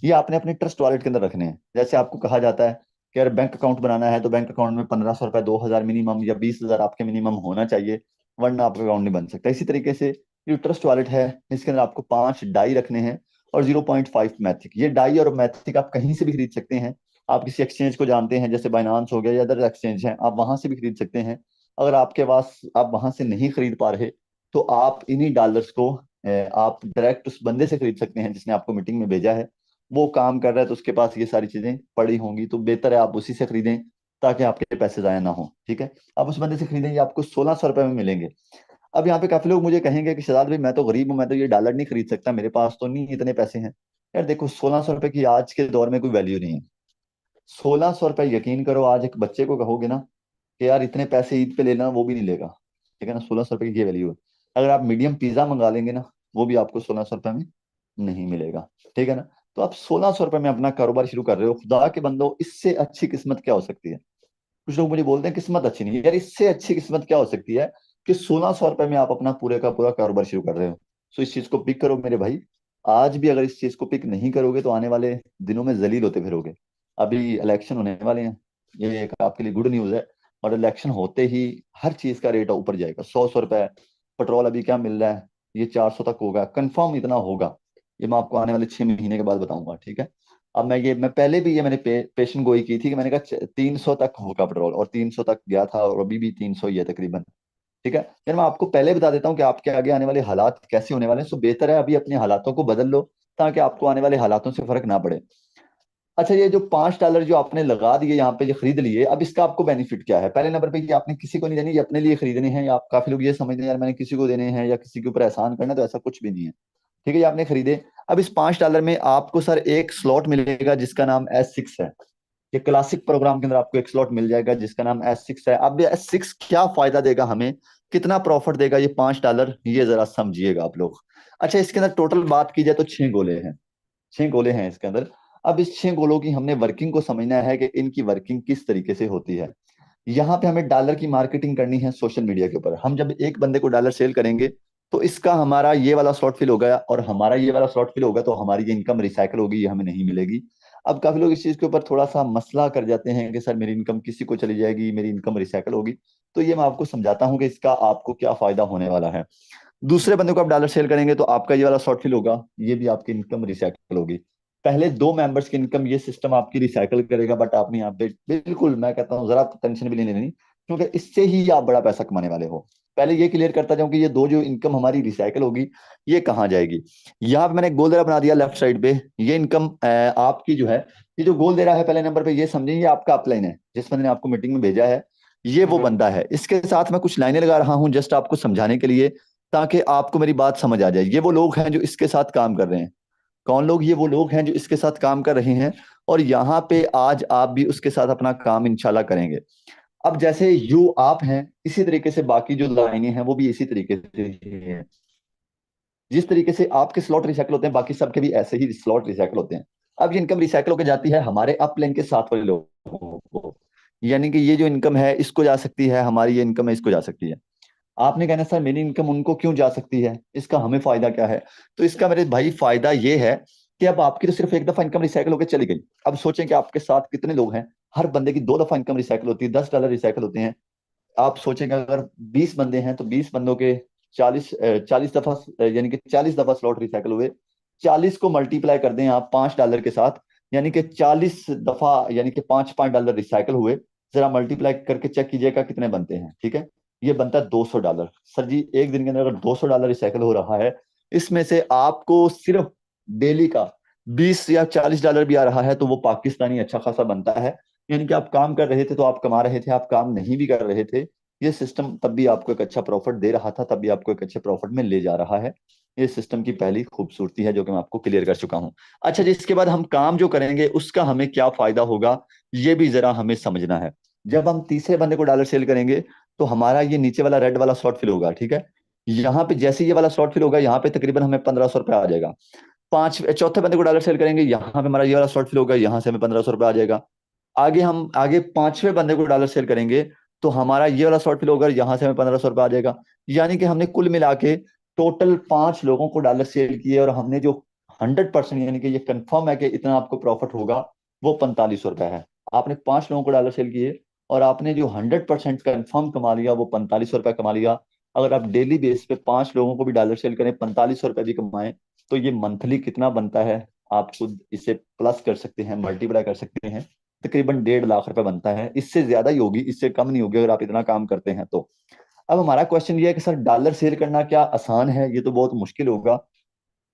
ये आपने अपने ट्रस्ट वॉलेट के अंदर रखने हैं। जैसे आपको कहा जाता है कि अगर बैंक अकाउंट बनाना है तो बैंक अकाउंट में 1500 रुपए, 2000 मिनिमम या 20,000 आपके मिनिमम होना चाहिए, वरना आपका अकाउंट नहीं बन सकता। इसी तरीके से जो ट्रस्ट वॉलेट है, इसके अंदर आपको 5 डाई रखने हैं और 0.5 मैथिक। ये डाई और मैथिक आप कहीं से भी खरीद सकते हैं। आप किसी एक्सचेंज को जानते हैं, जैसे बाइनांस हो गया या अदर एक्सचेंज है, आप वहां से भी खरीद सकते हैं। अगर आपके पास आप वहां से नहीं खरीद पा रहे, तो आप इन्हीं डॉलर्स को आप डायरेक्ट उस बंदे से खरीद सकते हैं जिसने आपको मीटिंग में भेजा है। वो काम कर रहा है तो उसके पास ये सारी चीजें पड़ी होंगी, तो बेहतर है आप उसी से खरीदें ताकि आपके पैसे जाया ना हो। ठीक है, आप उस बंदे से खरीदेंगे, आपको 1600 रुपए में मिलेंगे। अब यहाँ पे काफी लोग मुझे कहेंगे कि शहजाद भाई मैं तो गरीब हूँ, मैं तो ये डॉलर नहीं खरीद सकता, मेरे पास तो नहीं इतने पैसे हैं। यार देखो, 1600 रुपए की आज के दौर में कोई वैल्यू नहीं है। 1600 रुपए, यकीन करो, आज एक बच्चे को कहोगे ना कि यार इतने पैसे ईद पे लेना, वो भी नहीं लेगा। ठीक है ना, 1600 रुपए की ये वैल्यू है। अगर आप मीडियम पिज्जा मंगा लेंगे ना, वो भी आपको 1600 रुपए में नहीं मिलेगा। ठीक है ना, तो आप 1600 रुपए में अपना कारोबार शुरू कर रहे हो, खुदा के बंदो, इससे अच्छी किस्मत क्या हो सकती है। कुछ लोग मुझे बोलते हैं किस्मत अच्छी नहीं है, यार इससे अच्छी किस्मत क्या हो सकती है कि 1600 रुपए में आप अपना पूरे का पूरा कारोबार शुरू कर रहे हो। सो इस चीज को पिक करो मेरे भाई। आज भी अगर इस चीज को पिक नहीं करोगे तो आने वाले दिनों में जलील होते फिरोगे। अभी इलेक्शन होने वाले हैं, ये एक आपके लिए गुड न्यूज है। और इलेक्शन होते ही हर चीज का रेट ऊपर जाएगा। 100 100 रुपए पेट्रोल अभी क्या मिल रहा है, ये 400 तक होगा, कंफर्म इतना होगा। ये मैं आपको आने वाले 6 महीने के बाद बताऊंगा। ठीक है, अब मैं पहले भी ये मैंने पेशन गोई की थी कि मैंने कहा 300 तक होगा पेट्रोल, और 300 तक गया था और अभी भी 300 ही है तकरीबन। ठीक है, यार मैं आपको पहले बता देता हूँ कि आपके आगे आने वाले हालात कैसे होने वाले हैं। सो बेहतर है अभी अपने हालातों को बदल लो ताकि आपको आने वाले हालातों से फर्क ना पड़े। अच्छा, ये जो 5 डॉलर जो आपने लगा दिए यहाँ पे, ये खरीद लिए, अब इसका आपको बेनिफिट क्या है? पहले नंबर पे ये आपने किसी को नहीं देनी, ये अपने लिए खरीदने हैं। या आप काफी लोग ये समझते हैं यार मैंने किसी को देने हैं या किसी के ऊपर एहसान करना है, तो ऐसा कुछ भी नहीं है। ठीक है, ये आपने खरीदे। अब इस 5 डॉलर में आपको सर एक स्लॉट मिलेगा जिसका नाम S6 है। ये क्लासिक प्रोग्राम के अंदर आपको एक स्लॉट मिल जाएगा जिसका नाम S6 है। अब ये S6 क्या फायदा देगा हमें, कितना प्रॉफिट देगा ये 5 डॉलर, ये जरा समझिएगा आप लोग। अच्छा, इसके अंदर टोटल बात की जाए तो 6 गोले हैं। 6 गोले हैं इसके अंदर। अब इस 6 गोलों की हमने वर्किंग को समझना है कि इनकी वर्किंग किस तरीके से होती है। यहाँ पे हमें डॉलर की मार्केटिंग करनी है सोशल मीडिया के ऊपर। हम जब एक बंदे को डॉलर सेल करेंगे तो इसका हमारा ये वाला स्लॉट फिल हो गया और हमारा ये वाला स्लॉट फिल होगा, तो हमारी ये इनकम रिसाइकल होगी, ये हमें नहीं मिलेगी। अब काफी लोग इस चीज के ऊपर थोड़ा सा मसला कर जाते हैं कि सर मेरी इनकम किसी को चली जाएगी, मेरी इनकम रिसाइकल होगी। तो ये मैं आपको समझाता हूँ कि इसका आपको क्या फायदा होने वाला है। दूसरे बंदे को आप डॉलर सेल करेंगे तो आपका ये वाला शॉर्ट फिल होगा, ये भी आपकी इनकम रिसाइकल होगी। पहले 2 मेंबर्स की इनकम ये सिस्टम आपकी रिसाइकल करेगा, बट आपने यहाँ पे बिल्कुल, मैं कहता हूँ, जरा टेंशन भी नहीं लेनी, क्योंकि इससे ही आप बड़ा पैसा कमाने वाले हो। पहले ये क्लियर करता जाऊं कि ये दो जो इनकम हमारी रिसाइकल होगी, ये कहाँ जाएगी। यहाँ पे मैंने गोल दे रहा बना दिया लेफ्ट साइड पे। ये इनकम आपकी जो है, ये जो गोल दे रहा है पहले नंबर पे, ये समझिए ये आपका अपलाइन है, जिस बंदे ने आपको मीटिंग में भेजा है, ये वो बंदा है। इसके साथ मैं कुछ लाइनें लगा रहा हूं जस्ट आपको समझाने के लिए, ताकि आपको मेरी बात समझ आ जाए। ये वो लोग हैं जो इसके साथ काम कर रहे हैं। कौन लोग? ये वो लोग हैं जो इसके साथ काम कर रहे हैं, और यहाँ पे आज आप भी उसके साथ अपना काम इंशाल्लाह करेंगे। अब जैसे यू आप हैं, इसी तरीके से बाकी जो लाइनें हैं वो भी इसी तरीके से ही हैं। जिस तरीके से आपके स्लॉट रिसाइकल होते हैं, बाकी सबके भी ऐसे ही स्लॉट रिसाइकल होते हैं। अब ये इनकम रिसाइकल होकर जाती है हमारे अप लाइन के साथ वाले लोगों को, यानी कि ये जो इनकम है इसको जा सकती है, हमारी ये इनकम है इसको जा सकती है। आपने कहना सर मेरी इनकम उनको क्यों जा सकती है, इसका हमें फायदा क्या है? तो इसका मेरे भाई फायदा ये है कि अब आपकी तो सिर्फ एक दफा इनकम रिसाइकल होकर चली गई। अब सोचें कि आपके साथ कितने लोग हैं, हर बंदे की 2 दफा इनकम रिसाइकल होती है, 10 डॉलर रिसाइकल होते हैं। आप सोचेंगे अगर 20 बंदे हैं तो 20 बंदों के 40 दफा, यानी कि 40 दफा स्लॉट रिसाइकल हुए। 40 को मल्टीप्लाई कर दें आप 5 डॉलर के साथ, यानी कि 40 दफा, यानी कि 5 5 डॉलर रिसाइकल हुए। जरा मल्टीप्लाई करके चेक कीजिएगा कितने बनते हैं। ठीक है, ये बनता है 200 डॉलर। सर जी एक दिन के अंदर अगर 200 डॉलर रिसाइकल हो रहा है, इसमें से आपको सिर्फ डेली का 20 या 40 डॉलर भी आ रहा है तो वो पाकिस्तानी अच्छा खासा बनता है। यानी कि आप काम कर रहे थे तो आप कमा रहे थे, आप काम नहीं भी कर रहे थे, ये सिस्टम तब भी आपको एक अच्छा प्रॉफिट दे रहा था, तब भी आपको एक अच्छे प्रॉफिट में ले जा रहा है। ये सिस्टम की पहली खूबसूरती है जो कि मैं आपको क्लियर कर चुका हूँ। अच्छा जी, इसके बाद हम काम जो करेंगे उसका हमें क्या फायदा होगा, ये भी जरा हमें समझना है। जब हम तीसरे बंदे को डॉलर सेल करेंगे तो हमारा ये नीचे वाला रेड वाला स्लॉट फिल होगा, ठीक है। यहाँ पे जैसे ये वाला स्लॉट फिल होगा, यहाँ पे तकरीबन हमें 1500 रुपये आ जाएगा। चौथे बंदे को डॉलर सेल करेंगे, यहाँ पे हमारा ये वाला स्लॉट फिल होगा, यहाँ से हमें 1500 रुपये आ जाएगा। आगे पांचवें बंदे को डॉलर सेल करेंगे तो हमारा ये वाला स्लॉट फिल होगा, यहाँ से हमें 1500 रुपये आ जाएगा। यानी कि हमने कुल मिला के टोटल 5 लोगों को डॉलर सेल किए, और हमने जो 100% यानी कि ये कंफर्म है कि इतना आपको प्रॉफिट होगा, वो 4500 रुपये है। आपने 5 लोगों को डॉलर सेल किए और आपने जो 100% कंफर्म कमा लिया वो 4500 रुपये कमा लिया। अगर आप डेली बेस पे 5 लोगों को भी डॉलर सेल करें, 4500 रुपये भी कमाएं, तो ये मंथली कितना बनता है आप खुद इसे प्लस कर सकते हैं, मल्टीप्लाई कर सकते हैं। तकरीबन 1.5 लाख रुपए बनता है। इससे ज्यादा ही होगी, इससे कम नहीं होगी अगर आप इतना काम करते हैं तो। अब हमारा क्वेश्चन ये है कि सर डॉलर सेल करना क्या आसान है, ये तो बहुत मुश्किल होगा।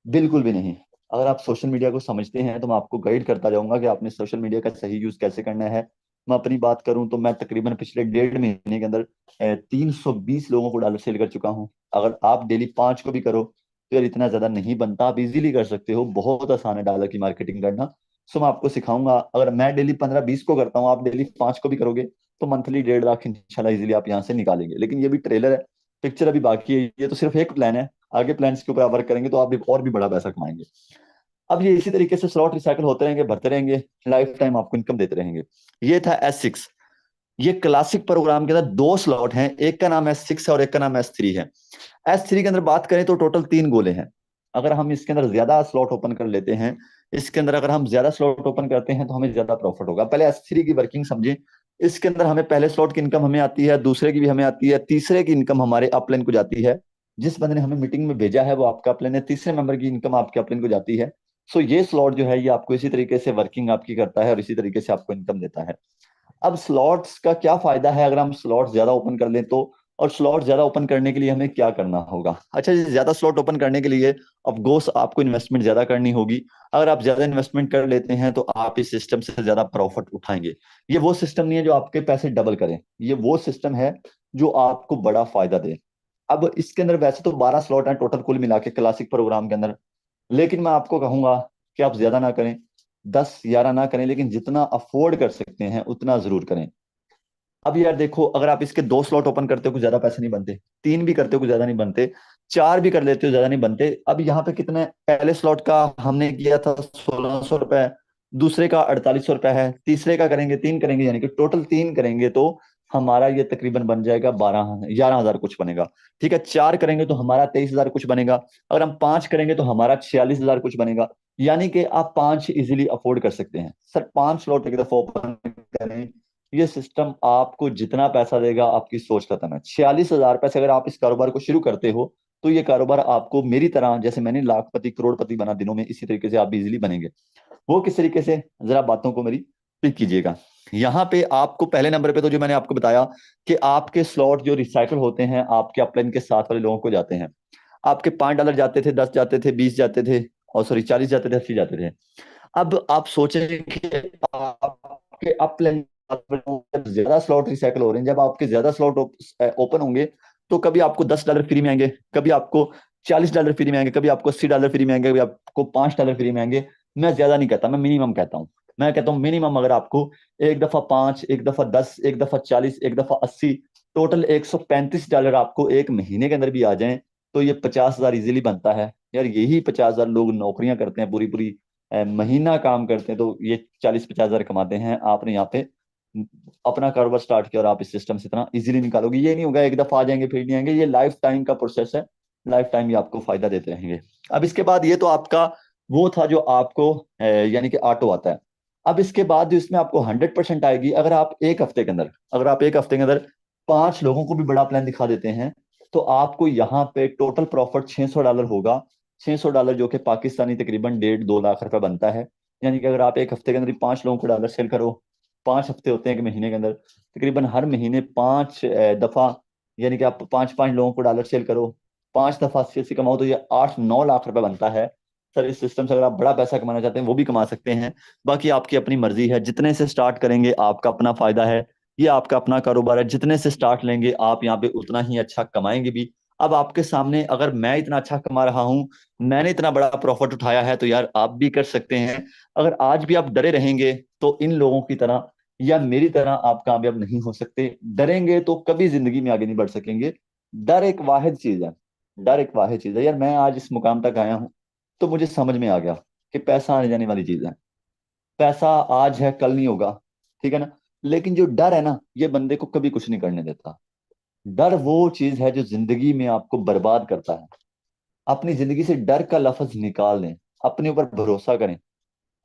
बिल्कुल भी नहीं। अगर आप सोशल मीडिया को समझते हैं तो मैं आपको गाइड करता जाऊंगा कि आपने सोशल मीडिया का सही यूज कैसे करना है। मैं अपनी बात करूं तो मैं तकरीबन पिछले 1.5 महीने के अंदर 320 लोगों को डॉलर सेल कर चुका हूं। अगर आप डेली 5 को भी करो तो यार इतना ज्यादा नहीं बनता, आप इजीली कर सकते हो, बहुत आसान है डॉलर की मार्केटिंग करना। सो मैं आपको सिखाऊंगा। अगर मैं डेली 15-20 को करता हूँ, आप डेली 5 को भी करोगे, तो मंथली 1.5 लाख इंशाल्लाह इजीली आप यहाँ से निकालेंगे। लेकिन ये भी ट्रेलर है, पिक्चर अभी बाकी है, ये तो सिर्फ एक प्लान है। आगे प्लान्स के ऊपर आप वर्क करेंगे तो आप भी और भी बड़ा पैसा कमाएंगे। अब ये इसी तरीके से स्लॉट रिसाइकल होते रहेंगे, भरते रहेंगे, लाइफ टाइम आपको इनकम देते रहेंगे। ये था S6। ये क्लासिक प्रोग्राम के अंदर 2 स्लॉट हैं, एक का नाम S6 है और एक का नाम S3 है। S3 के अंदर बात करें तो टोटल 3 गोले हैं। अगर हम इसके अंदर ज्यादा स्लॉट ओपन कर लेते हैं, इसके अंदर अगर हम ज्यादा स्लॉट ओपन करते हैं तो हमें ज्यादा प्रॉफिट होगा। पहले S3 की वर्किंग समझें। इसके अंदर हमें पहले स्लॉट की इनकम हमें आती है, दूसरे की भी हमें आती है, तीसरे की इनकम हमारे अपलाइन को जाती है। जिस बंदे ने हमें मीटिंग में भेजा है वो आपका अपलाइन है, तीसरे मेंबर की इनकम आपके अपलाइन को जाती है। सो ये स्लॉट जो है ये आपको इसी तरीके से वर्किंग आपकी करता है और इसी तरीके से आपको इनकम देता है। अब स्लॉट्स का क्या फायदा है अगर हम स्लॉट ज्यादा ओपन कर लें तो, और स्लॉट ज्यादा ओपन करने के लिए हमें क्या करना होगा। अच्छा जी, ज्यादा स्लॉट ओपन करने के लिए ऑफ कोर्स आपको इन्वेस्टमेंट ज्यादा करनी होगी। अगर आप ज्यादा इन्वेस्टमेंट कर लेते हैं तो आप इस सिस्टम से ज्यादा प्रॉफिट उठाएंगे। ये वो सिस्टम नहीं है जो आपके पैसे डबल करे, ये वो सिस्टम है जो आपको बड़ा फायदा दे। अब इसके अंदर वैसे तो 12 स्लॉट हैं टोटल कुल मिला के क्लासिक प्रोग्राम के अंदर, लेकिन मैं आपको कहूंगा कि आप ज्यादा ना करें, 10-11 ना करें, लेकिन जितना अफोर्ड कर सकते हैं उतना जरूर करें। अब यार देखो, अगर आप इसके 2 स्लॉट ओपन करते हो कुछ ज्यादा पैसे नहीं बनते, 3 भी करते हो कुछ ज्यादा नहीं बनते, 4 भी कर लेते हो ज्यादा नहीं बनते। अब यहाँ पे कितने, पहले स्लॉट का हमने किया था 1600 रुपए, दूसरे का 4800 रुपए है, तीसरे का करेंगे 3 करेंगे, यानी कि टोटल 3 करेंगे तो हमारा ये तकरीबन बन जाएगा 11,000 कुछ बनेगा। ठीक है, 4 करेंगे तो हमारा 23,000 कुछ बनेगा। अगर हम 5 करेंगे तो हमारा 46,000 कुछ बनेगा। यानी कि आप 5 इजीली अफोर्ड कर सकते हैं। सर 5 स्लॉट एक दफा ओपन करें, ये सिस्टम आपको जितना पैसा देगा आपकी सोच खत्म है। 46,000 रुपए से अगर आप इस कारोबार को शुरू करते हो तो ये कारोबार आपको मेरी तरह, जैसे मैंने लाखपति करोड़पति बना दिनों में, इसी तरीके से आप भी इजीली बनेंगे। वो किस तरीके से, जरा बातों को मेरी पिक कीजिएगा। यहाँ पे आपको पहले नंबर पे तो जो मैंने आपको बताया कि आपके स्लॉट जो रिसाइकल होते हैं आपके अपलाइन के साथ वाले लोगों को जाते हैं। आपके $5 जाते थे, 10 जाते थे, 20 जाते थे, और सॉरी 40 जाते थे, 80 जाते थे। अब आप सोचें कि आपके अपलाइन जब ज्यादा स्लॉट रिसाइकल हो रहे हैं, जब आपके ज्यादा स्लॉट ओपन होंगे, तो कभी आपको $10 फ्री में आएंगे, कभी आपको $40 फ्री में आएंगे, कभी आपको $80 फ्री में आएंगे, कभी आपको $5 फ्री में आएंगे। मैं ज्यादा नहीं कहता, मैं मिनिमम कहता हूँ। मैं कहता हूँ मिनिमम अगर आपको एक दफा 5, एक दफा 10, एक दफा 40, एक दफा 80, टोटल $135 आपको एक महीने के अंदर भी आ जाएं, तो ये 50,000 इजीली बनता है। यार यही 50,000 लोग नौकरियां करते हैं, पूरी पूरी महीना काम करते हैं, तो ये 40-50,000 कमाते हैं। आपने यहाँ पे अपना कारोबार स्टार्ट किया और आप इस सिस्टम से इतना इजीली निकालोगे। ये नहीं होगा एक दफा आ जाएंगे फिर नहीं आएंगे, ये लाइफ टाइम का प्रोसेस है, लाइफ टाइम ये आपको फायदा देते रहेंगे। अब इसके बाद ये तो आपका वो था जो आपको यानी कि ऑटो आता है। अब इसके बाद जो इसमें आपको 100% आएगी, अगर आप एक हफ्ते के अंदर, अगर आप एक हफ्ते के अंदर 5 लोगों को भी बड़ा प्लान दिखा देते हैं, तो आपको यहाँ पे टोटल प्रॉफिट $600 होगा। $600 जो कि पाकिस्तानी तकरीबन 1.5-2 लाख रुपए बनता है। यानी कि अगर आप एक हफ्ते के अंदर ही 5 लोगों को डॉलर सेल करो, 5 हफ्ते होते हैं एक महीने के अंदर, तकरीबन हर महीने 5 दफा, यानी कि आप 5-5 लोगों को डॉलर सेल करो, 5 दफा 80-80 कमाओ, तो ये 8-9 लाख रुपए बनता है। सर इस सिस्टम से अगर आप बड़ा पैसा कमाना चाहते हैं वो भी कमा सकते हैं। बाकी आपकी अपनी मर्जी है, जितने से स्टार्ट करेंगे आपका अपना फायदा है। ये आपका अपना कारोबार है, जितने से स्टार्ट लेंगे आप यहाँ पे उतना ही अच्छा कमाएंगे भी। अब आपके सामने अगर मैं इतना अच्छा कमा रहा हूँ, मैंने इतना बड़ा प्रॉफिट उठाया है, तो यार आप भी कर सकते हैं। अगर आज भी आप डरे रहेंगे तो इन लोगों की तरह या मेरी तरह आप कामयाब नहीं हो सकते। डरेंगे तो कभी जिंदगी में आगे नहीं बढ़ सकेंगे। डर एक वाहिद चीज है। डर एक वाहिद चीज है यार। मैं आज इस मुकाम तक आया हूँ तो मुझे समझ में आ गया कि पैसा आने जाने वाली चीज है। पैसा आज है कल नहीं होगा, ठीक है ना। लेकिन जो डर है ना, ये बंदे को कभी कुछ नहीं करने देता। डर वो चीज है जो जिंदगी में आपको बर्बाद करता है। अपनी जिंदगी से डर का लफ्ज निकाल दें, अपने ऊपर भरोसा करें।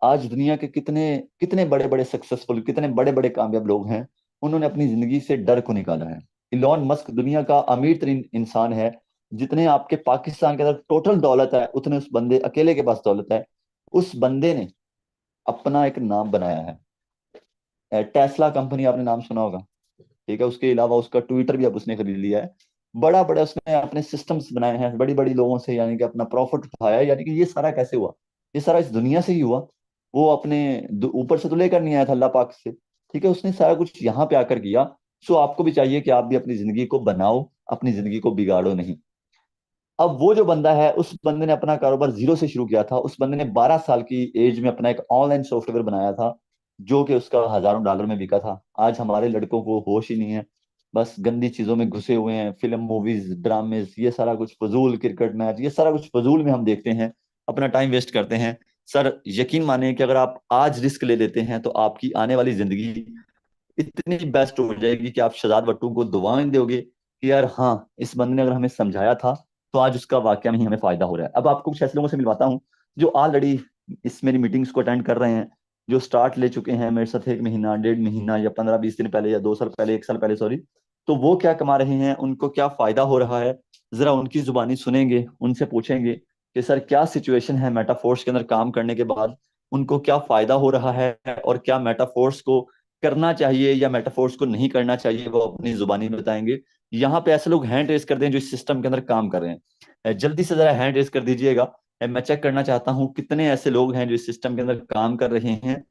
आज दुनिया के कितने कितने बड़े बड़े सक्सेसफुल, कितने बड़े बड़े कामयाब लोग हैं, उन्होंने अपनी जिंदगी से डर को निकाला है। इलॉन मस्क दुनिया का अमीर तरीन इंसान है। जितने आपके पाकिस्तान के अंदर टोटल दौलत है, उतने उस बंदे अकेले के पास दौलत है। उस बंदे ने अपना एक नाम बनाया है। टेस्ला कंपनी आपने नाम सुना होगा, ठीक है। उसके अलावा उसका ट्विटर भी अब उसने खरीद लिया है। बड़ा बड़ा उसने अपने सिस्टम्स बनाए हैं बड़ी बड़ी लोगों से, यानी कि अपना प्रॉफिट उठाया है। यानी कि ये सारा कैसे हुआ? ये सारा इस दुनिया से ही हुआ। वो अपने ऊपर से तो लेकर नहीं आया था अल्लाह पाक से, ठीक है। उसने सारा कुछ यहाँ पे आकर किया। सो आपको भी चाहिए कि आप भी अपनी जिंदगी को बनाओ, अपनी जिंदगी को बिगाड़ो नहीं। अब वो जो बंदा है, उस बंदे ने अपना कारोबार जीरो से शुरू किया था। उस बंदे ने 12 साल की एज में अपना एक ऑनलाइन सॉफ्टवेयर बनाया था, जो कि उसका हजारों डॉलर में बिका था। आज हमारे लड़कों को होश ही नहीं है, बस गंदी चीजों में घुसे हुए हैं। फिल्म, मूवीज, ड्रामेज, ये सारा कुछ फजूल, क्रिकेट मैच, ये सारा कुछ फजूल में हम देखते हैं, अपना टाइम वेस्ट करते हैं। सर यकीन मानिए कि अगर आप आज रिस्क ले लेते हैं तो आपकी आने वाली जिंदगी इतनी बेस्ट हो जाएगी कि आप शहजाद भट्टू को दुआएं दोगे कि यार हाँ, इस बंदे ने अगर हमें समझाया था तो आज उसका वाकया में ही हमें फायदा हो रहा है। अब आपको कुछ ऐसे लोगों से मिलवाता हूँ जो ऑलरेडी इस मेरी मीटिंग्स को अटेंड कर रहे हैं, जो स्टार्ट ले चुके हैं मेरे साथ 1 महीना, 1.5 महीना या 15-20 दिन पहले या 2 साल पहले, 1 साल पहले सॉरी। तो वो क्या कमा रहे हैं, उनको क्या फायदा हो रहा है, जरा उनकी जुबानी सुनेंगे, उनसे पूछेंगे कि सर क्या सिचुएशन है मेटाफोर्स के अंदर काम करने के बाद, उनको क्या फायदा हो रहा है, और क्या मेटाफोर्स को करना चाहिए या मेटाफोर्स को नहीं करना चाहिए, वो अपनी जुबानी में बताएंगे। यहाँ पे ऐसे लोग हैंड रेस कर दें जो इस सिस्टम के अंदर काम कर रहे हैं। जल्दी से जरा हैंड रेस कर दीजिएगा। मैं चेक करना चाहता हूँ कितने ऐसे लोग हैं जो इस सिस्टम के अंदर काम कर रहे हैं,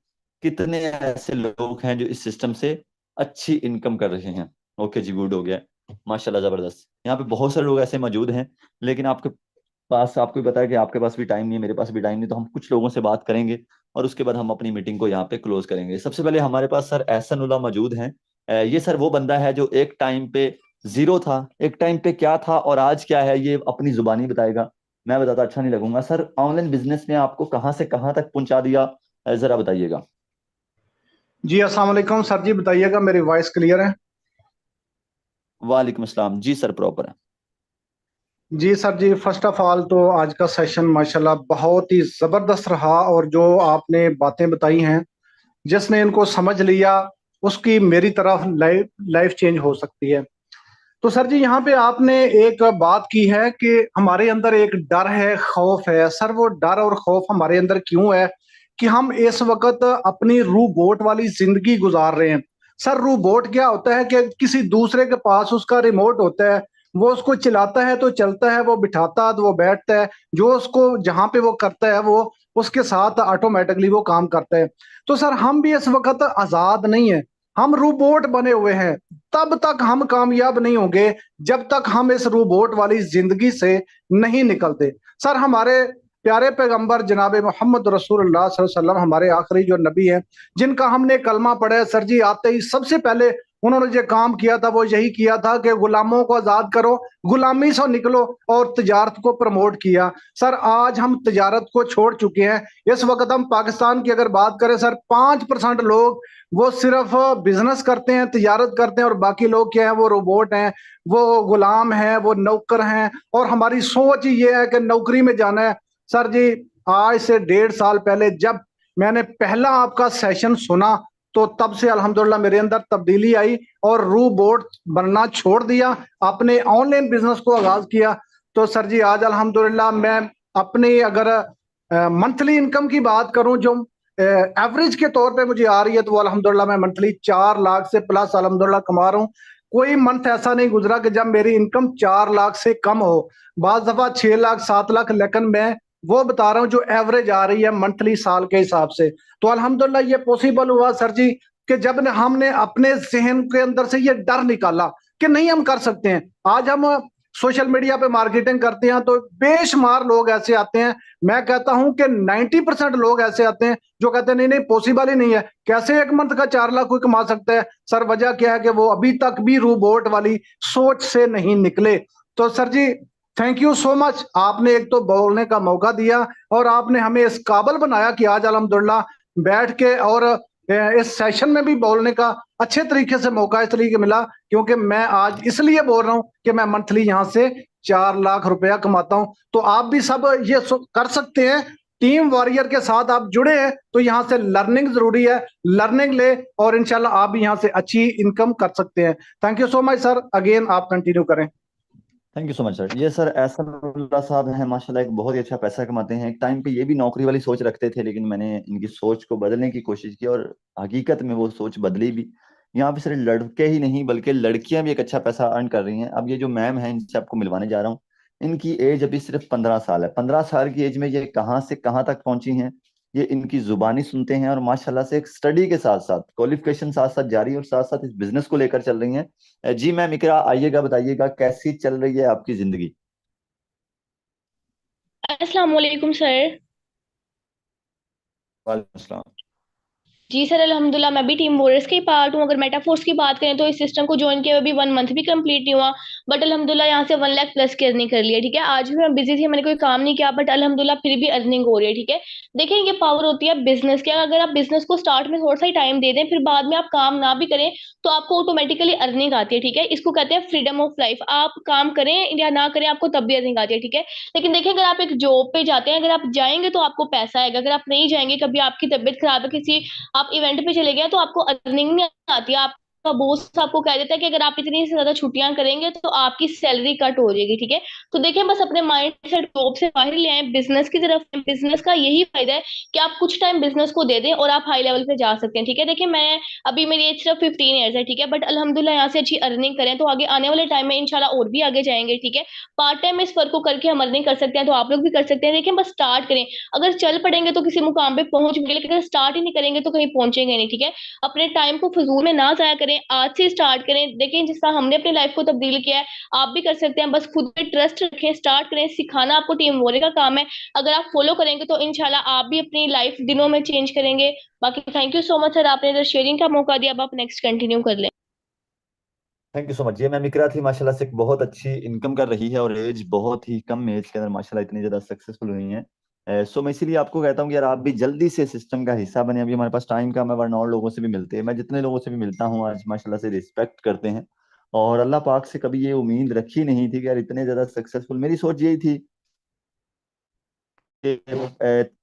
कितने ऐसे लोग हैं जो इस सिस्टम से अच्छी इनकम कर रहे हैं। ओके जी, गुड हो गया, माशाल्लाह, जबरदस्त। यहाँ पे बहुत सारे लोग ऐसे मौजूद हैं। लेकिन आपके पास, आपको भी पता है कि आपके पास भी टाइम नहीं है, मेरे पास भी टाइम नहीं, तो हम कुछ लोगों से बात करेंगे और उसके बाद हम अपनी मीटिंग को यहाँ पे क्लोज करेंगे। सबसे पहले हमारे पास सर एहसनुल्लाह मौजूद हैं। ये सर वो बंदा है जो एक टाइम पे जीरो था, एक टाइम पे क्या था और आज क्या है, ये अपनी जुबानी बताएगा। मैं बताता अच्छा नहीं लगूंगा। सर ऑनलाइन बिजनेस ने आपको कहाँ से कहाँ तक पहुंचा दिया, जरा बताइएगा। जी अस्सलाम वालेकुम सर जी, बताइएगा मेरी वॉइस क्लियर है? वालेकुम अस्सलाम जी सर, प्रॉपर है। जी सर जी, फर्स्ट ऑफ ऑल तो आज का सेशन माशाल्लाह बहुत ही ज़बरदस्त रहा। और जो आपने बातें बताई हैं, जिसने इनको समझ लिया उसकी मेरी तरफ लाइफ लाइफ चेंज हो सकती है। तो सर जी, यहाँ पे आपने एक बात की है कि हमारे अंदर एक डर है, खौफ है। सर वो डर और खौफ हमारे अंदर क्यों है कि हम इस वक्त अपनी रूबोट वाली जिंदगी गुजार रहे हैं। सर रूबोट क्या होता है कि किसी दूसरे के पास उसका रिमोट होता है, वो उसको चलाता है तो चलता है, वो बिठाता है तो वो बैठता है, जो उसको जहां पे वो करता है वो उसके साथ ऑटोमेटिकली वो काम करता है। तो सर हम भी इस वक्त आजाद नहीं है, हम रोबोट बने हुए हैं। तब तक हम कामयाब नहीं होंगे जब तक हम इस रोबोट वाली जिंदगी से नहीं निकलते। सर हमारे प्यारे पैगंबर जनाब मोहम्मद रसूलुल्लाह सल्लल्लाहु अलैहि वसल्लम हमारे आखिरी जो नबी हैं, जिनका हमने कलमा पढ़ा है, सर जी आते ही सबसे पहले उन्होंने जो काम किया था वो यही किया था कि गुलामों को आजाद करो, गुलामी से निकलो, और तजारत को प्रमोट किया। सर आज हम तजारत को छोड़ चुके हैं। इस वक्त हम पाकिस्तान की अगर बात करें सर, 5% लोग वो सिर्फ बिजनेस करते हैं, तजारत करते हैं, और बाकी लोग क्या है, वो रोबोट हैं, वो गुलाम हैं, वो नौकर हैं। और हमारी सोच ही ये है कि नौकरी में जाना है। सर जी आज से 1.5 साल पहले जब मैंने पहला आपका सेशन सुना, तो तब से अल्हम्दुलिल्लाह मेरे अंदर तब्दीली आई और रोबोट बनना छोड़ दिया, अपने ऑनलाइन बिजनेस को आगाज किया। तो सर जी आज अल्हम्दुलिल्लाह मैं अपनी अगर मंथली इनकम की बात करूं, जो एवरेज के तौर पे मुझे आ रही है, तो वो अल्हम्दुलिल्लाह मैं मंथली 4 लाख से प्लस अल्हम्दुलिल्लाह कमा रहा हूँ। कोई मंथ ऐसा नहीं गुजरा कि जब मेरी इनकम 4 लाख से कम हो। बाज दफा 6 लाख 7 लाख, लेकिन मैं वो बता रहा हूँ जो एवरेज आ रही है मंथली साल के हिसाब से। तो अल्हम्दुलिल्लाह ये पॉसिबल हुआ सर जी कि जब हमने अपने जहन के अंदर से ये डर निकाला कि नहीं हम कर सकते हैं। आज हम सोशल मीडिया पे मार्केटिंग करते हैं तो बेशुमार लोग ऐसे आते हैं, मैं कहता हूं कि 90% लोग ऐसे आते हैं जो कहते हैं नहीं नहीं पॉसिबल ही नहीं है, कैसे एक मंथ का 4 लाख कोई कमा सकता है। सर वजह क्या है कि वो अभी तक भी रोबोट वाली सोच से नहीं निकले। तो sir ji thank you so much, आपने एक तो बोलने का मौका दिया और आपने हमें इस काबिल बनाया कि आज अल्हम्दुलिल्लाह बैठ के और इस सेशन में भी बोलने का अच्छे तरीके से मौका इसलिए मिला क्योंकि मैं आज इसलिए बोल रहा हूं कि मैं मंथली यहां से 4 लाख रुपया कमाता हूं। तो आप भी सब ये कर सकते हैं, टीम वॉरियर के साथ आप जुड़े हैं तो यहाँ से लर्निंग जरूरी है, लर्निंग ले और इंशाल्लाह आप भी यहाँ से अच्छी इनकम कर सकते हैं। Thank you so much sir, again आप कंटिन्यू करें। Thank you so much sir. ये सर एहसानुल्लाह साहब हैं माशाल्लाह, एक बहुत ही अच्छा पैसा कमाते हैं। एक टाइम पे ये भी नौकरी वाली सोच रखते थे, लेकिन मैंने इनकी सोच को बदलने की कोशिश की और हकीकत में वो सोच बदली भी। यहाँ पे सिर्फ लड़के ही नहीं बल्कि लड़कियां भी एक अच्छा पैसा अर्न कर रही हैं। अब ये जो मैम है इनसे आपको मिलवाने जा रहा हूँ, इनकी एज अभी सिर्फ 15 साल है। 15 साल की एज में ये कहाँ से कहाँ तक पहुंची हैं। ये इनकी जुबानी सुनते हैं और माशाल्लाह से एक स्टडी के साथ साथ क्वालिफिकेशन साथ साथ जारी और साथ साथ इस बिजनेस को लेकर चल रही हैं। जी मैम इकरा, आइएगा, बताइएगा कैसी चल रही है आपकी जिंदगी। अस्सलाम वालेकुम सर। वालेकुम अस्सलाम। जी सर अल्हम्दुलिल्लाह मैं भी टीम वोरस की पार्ट हूँ। अगर मेटाफोर्स की बात करें तो इस सिस्टम को ज्वाइन किए हुए अभी 1 मंथ भी कंप्लीट नहीं हुआ, बट अल्हम्दुलिल्लाह यहाँ से 1 लाख प्लस की अर्निंग कर लिया। ठीक है, आज भी मैं बिजी थी, मैंने कोई काम नहीं किया, बट अल्हम्दुलिल्लाह फिर भी अर्निंग हो रही है। ठीक है, देखिए ये पावर होती है बिजनेस की। अगर आप बिजनेस को स्टार्ट में थोड़ा सा ही टाइम दे दें, फिर बाद में आप काम ना भी करें, तो आपको ऑटोमेटिकली अर्निंग आती है। ठीक है, इसको कहते हैं फ्रीडम ऑफ लाइफ। आप काम करें या ना करें, आपको तब भी अर्निंग आती है। ठीक है, लेकिन देखिए अगर आप एक जॉब पे जाते हैं, अगर आप जाएंगे तो आपको पैसा आएगा, अगर आप नहीं जाएंगे, कभी आपकी तबीयत खराब है, किसी आप इवेंट पे चले गए, तो आपको अर्निंग नहीं आती है। आपका बॉस आपको कह देता है कि अगर आप इतनी से ज्यादा छुट्टियां करेंगे तो आपकी सैलरी कट हो जाएगी। ठीक है, तो देखिए बस अपने माइंड सेट जॉब से बाहर ले आए, बिजनेस की तरफ। बिजनेस का यही फायदा है कि आप कुछ टाइम बिजनेस को दे दें और आप हाई लेवल पे जा सकते हैं। ठीक है, देखिए मैं अभी मेरी एज सिर्फ 15 ईयर्स है। ठीक है, बट अल्हम्दुलिल्लाह यहाँ से अच्छी अर्निंग करें तो आगे आने वाले टाइम में इंशाल्लाह और भी आगे जाएंगे। ठीक है, पार्ट टाइम इस वर्क को करके हम अर्निंग कर सकते हैं, तो आप लोग भी कर सकते हैं। देखिए बस स्टार्ट करें, अगर चल पड़ेंगे तो किसी मुकाम पे पहुंच गए, लेकिन अगर स्टार्ट ही नहीं करेंगे तो कहीं पहुंचेंगे नहीं। ठीक है, अपने टाइम को फजूल में ना जाया करें, आज से स्टार्ट करें। देखिए जिस तरह हमने अपनी लाइफ को तब्दील किया है, आप भी कर सकते हैं। बस खुद पे ट्रस्ट रखें, स्टार्ट करें। सिखाना आपको टीम वोरे का काम है, अगर आप फॉलो करेंगे तो इंशाल्लाह आप भी अपनी लाइफ दिनों में चेंज करेंगे। बाकी thank you so much sir, आपने इधर शेयरिंग का मौका दिया। अब आप नेक्स्ट कंटिन्यू कर लें। Thank you so much. ये मैम इकरा थी माशाल्लाह से, एक बहुत अच्छी इनकम कर रही है और एज बहुत ही कम एज के अंदर माशाल्लाह इतनी ज्यादा सक्सेसफुल हुई हैं। सो मैं इसीलिए आपको कहता हूँ कि यार आप भी जल्दी से सिस्टम का हिस्सा बने। अभी हमारे पास टाइम कम है, वरना और लोगों से भी मिलते हैं। मैं जितने लोगों से भी मिलता हूँ आज माशाल्लाह से रिस्पेक्ट करते हैं, और अल्लाह पाक से कभी ये उम्मीद रखी नहीं थी कि यार इतने ज्यादा सक्सेसफुल। मेरी सोच यही थी कि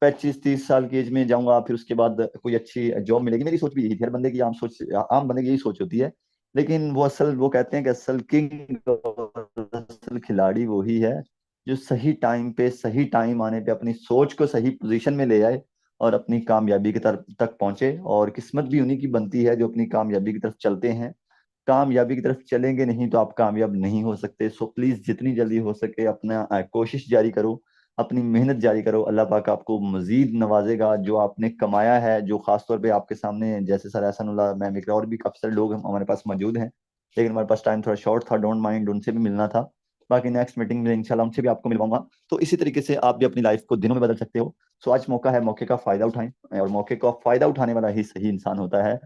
25-30 साल की एज में जाऊंगा, फिर उसके बाद कोई अच्छी जॉब मिलेगी। मेरी सोच भी यही थी, हर बंदे की आम सोच, आम बंदे की यही सोच होती है। लेकिन वो कहते हैं कि असल किंग और असल खिलाड़ी वही है जो सही टाइम पे सही टाइम आने पे अपनी सोच को सही पोजीशन में ले आए और अपनी कामयाबी की तरफ तक पहुंचे। और किस्मत भी उन्हीं की बनती है जो अपनी कामयाबी की तरफ चलते हैं। कामयाबी की तरफ चलेंगे नहीं तो आप कामयाब नहीं हो सकते। सो प्लीज जितनी जल्दी हो सके अपना कोशिश जारी करो, अपनी मेहनत जारी करो। अल्लाह पाक आपको मजीद नवाजेगा। जो आपने कमाया है, जो खासतौर पे आपके सामने जैसे सर एहसानुल्लाह मैम इकरा और भी काफी सारे लोग हमारे पास मौजूद हैं, लेकिन हमारे पास टाइम थोड़ा शॉर्ट था, डोंट माइंड, उनसे भी मिलना था। बाकी नेक्स्ट मीटिंग में इंशाल्लाह उनसे भी आपको मिलवाऊंगा। तो इसी तरीके से आप भी अपनी लाइफ को दिनों में बदल सकते हो। सो आज मौका है, मौके का फायदा उठाएं, और मौके का फायदा उठाने वाला ही सही इंसान होता है।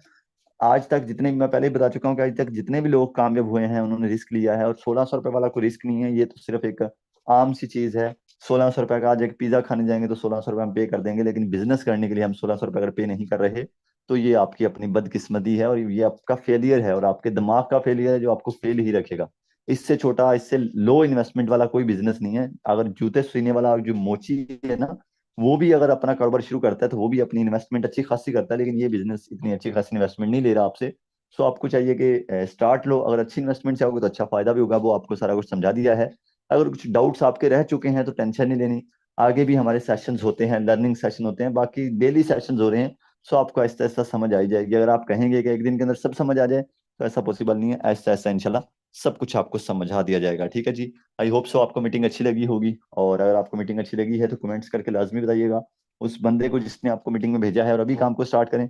आज तक जितने भी, मैं पहले ही बता चुका हूँ कि आज तक जितने भी लोग कामयाब हुए हैं उन्होंने रिस्क लिया है। और 1600 रुपए वाला कोई रिस्क नहीं है, ये तो सिर्फ एक आम सी चीज है। 1600 रुपए का आज एक पिज्जा खाने जाएंगे तो 1600 रुपए हम पे कर देंगे, लेकिन बिजनेस करने के लिए हम 1600 रुपए अगर पे नहीं कर रहे तो ये आपकी अपनी बदकिस्मती है और ये आपका फेलियर है, और आपके दिमाग का फेलियर है जो आपको फेल ही रखेगा। इससे छोटा, इससे लो इन्वेस्टमेंट वाला कोई बिजनेस नहीं है। अगर जूते सीने वाला जो मोची है ना, वो भी अगर अपना कारोबार शुरू करता है तो वो भी अपनी इन्वेस्टमेंट अच्छी खासी करता है, लेकिन ये बिजनेस इतनी अच्छी खासी इन्वेस्टमेंट नहीं ले रहा आपसे। सो आपको चाहिए कि स्टार्ट लो। अगर अच्छी इन्वेस्टमेंट चाहोगे तो अच्छा फायदा भी होगा, वो आपको सारा कुछ समझा दिया है। अगर कुछ डाउट्स आपके रह चुके हैं तो टेंशन नहीं लेनी। आगे भी हमारे सेशंस होते हैं, लर्निंग सेशन होते हैं, बाकी डेली सेशंस हो रहे हैं। सो आपको आहिस्ता आहिस्ता समझ आई जाएगी। अगर आप कहेंगे कि एक दिन के अंदर सब समझ आ जाए तो ऐसा पॉसिबल नहीं है, आहिस्ता आहिस्ता इंशाल्लाह सब कुछ आपको समझा दिया जाएगा। ठीक है जी। आई होप सो आपको मीटिंग अच्छी लगी होगी, और अगर आपको मीटिंग अच्छी लगी है तो कमेंट्स करके लाजमी बताइएगा। उस बंदे को जिसने आपको मीटिंग में भेजा है, और अभी काम को स्टार्ट करें।